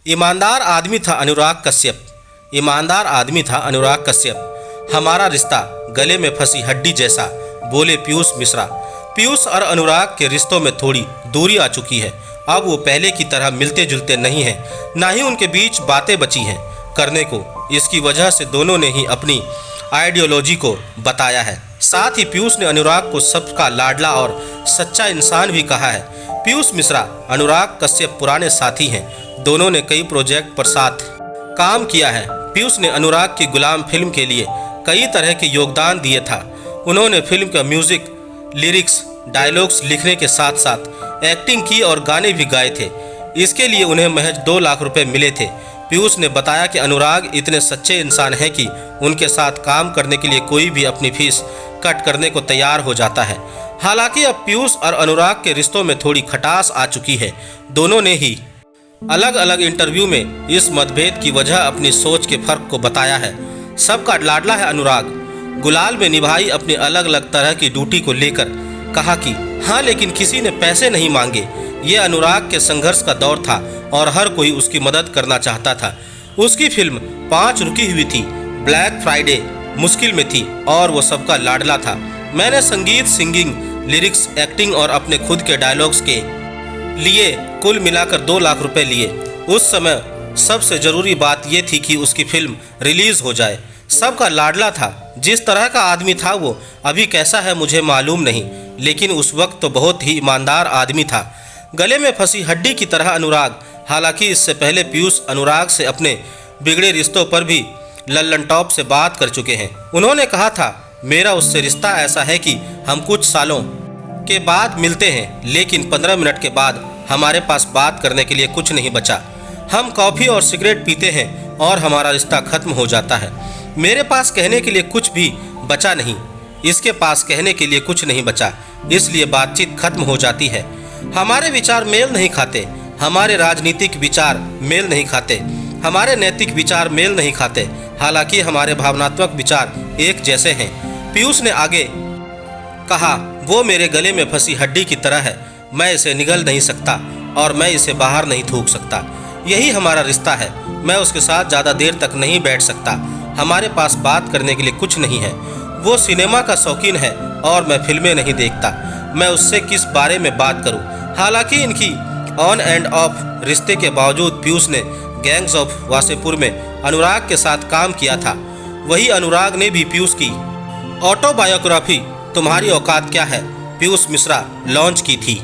ईमानदार आदमी था अनुराग कश्यप। ईमानदार आदमी था अनुराग कश्यप। हमारा रिश्ता गले में फंसी हड्डी जैसा, बोले पीयूष मिश्रा। पीयूष और अनुराग के रिश्तों में थोड़ी दूरी आ चुकी है। अब वो पहले की तरह मिलते जुलते नहीं हैं, ना ही उनके बीच बातें बची हैं करने को। इसकी वजह से दोनों ने ही अपनी आइडियोलॉजी को बताया है। साथ ही पीयूष ने अनुराग को सबका लाडला और सच्चा इंसान भी कहा है। पीयूष मिश्रा अनुराग कश्यप पुराने साथी हैं। दोनों ने कई प्रोजेक्ट पर साथ काम किया है। पीयूष ने अनुराग की गुलाम फिल्म के लिए कई तरह के योगदान दिए था। उन्होंने फिल्म का म्यूजिक, लिरिक्स, डायलॉग्स लिखने के साथ साथ एक्टिंग की और गाने भी गाए थे। इसके लिए उन्हें महज 2 लाख रुपए मिले थे। पीयूष ने बताया कि अनुराग इतने सच्चे इंसान हैं कि उनके साथ काम करने के लिए कोई भी अपनी फीस कट करने को तैयार हो जाता है। हालांकि अब पीयूष और अनुराग के रिश्तों में थोड़ी खटास आ चुकी है। दोनों ने ही अलग अलग इंटरव्यू में इस मतभेद की वजह अपनी सोच के फर्क को बताया है। सबका लाडला है अनुराग। गुलाल में निभाई अपनी अलग अलग तरह की ड्यूटी को लेकर कहा कि हाँ, लेकिन किसी ने पैसे नहीं मांगे। ये अनुराग के संघर्ष का दौर था और हर कोई उसकी मदद करना चाहता था। उसकी फिल्म 5 रुकी हुई थी, ब्लैक फ्राइडे मुश्किल में थी और वो सबका लाडला था। मैंने संगीत, सिंगिंग, लिरिक्स, एक्टिंग और अपने खुद के डायलॉग्स के लिए कुल मिलाकर 2 लाख रुपए लिए। उस समय सबसे ज़रूरी बात यह थी कि उसकी फिल्म रिलीज़ हो जाए। सबका लाडला था। जिस तरह का आदमी था वो अभी कैसा है मुझे मालूम नहीं, लेकिन उस वक्त तो बहुत ही ईमानदार आदमी था। गले में फंसी हड्डी की तरह अनुराग। हालांकि इससे पहले पीयूष अनुराग से अपने बिगड़े रिश्तों पर भी लल्लन टॉप से बात कर चुके हैं। उन्होंने कहा था, मेरा उससे रिश्ता ऐसा है कि हम कुछ सालों के बाद मिलते हैं, लेकिन 15 मिनट के बाद हमारे पास बात करने के लिए कुछ नहीं बचा। हम कॉफ़ी और सिगरेट पीते हैं और हमारा रिश्ता खत्म हो जाता है। मेरे पास कहने के लिए कुछ भी बचा नहीं, इसके पास कहने के लिए कुछ नहीं बचा, इसलिए बातचीत खत्म हो जाती है। हमारे विचार मेल नहीं खाते, हमारे राजनीतिक विचार मेल नहीं खाते, हमारे नैतिक विचार मेल नहीं खाते। हालांकि हमारे भावनात्मक विचार एक जैसे हैं। पीयूष ने आगे कहा, वो मेरे गले में फंसी हड्डी की तरह है। मैं इसे निगल नहीं सकता और मैं इसे बाहर नहीं थूक सकता। यही हमारा रिश्ता है। मैं उसके साथ ज़्यादा देर तक नहीं बैठ सकता। हमारे पास बात करने के लिए कुछ नहीं है। वो सिनेमा का शौकीन है और मैं फिल्में नहीं देखता। मैं उससे किस बारे में बात करूं? हालांकि इनकी ऑन एंड ऑफ रिश्ते के बावजूद पीयूष ने गैंग्स ऑफ वासेपुर में अनुराग के साथ काम किया था। वही अनुराग ने भी पीयूष की ऑटोबायोग्राफी तुम्हारी औकात क्या है, पीयूष मिश्रा लॉन्च की थी।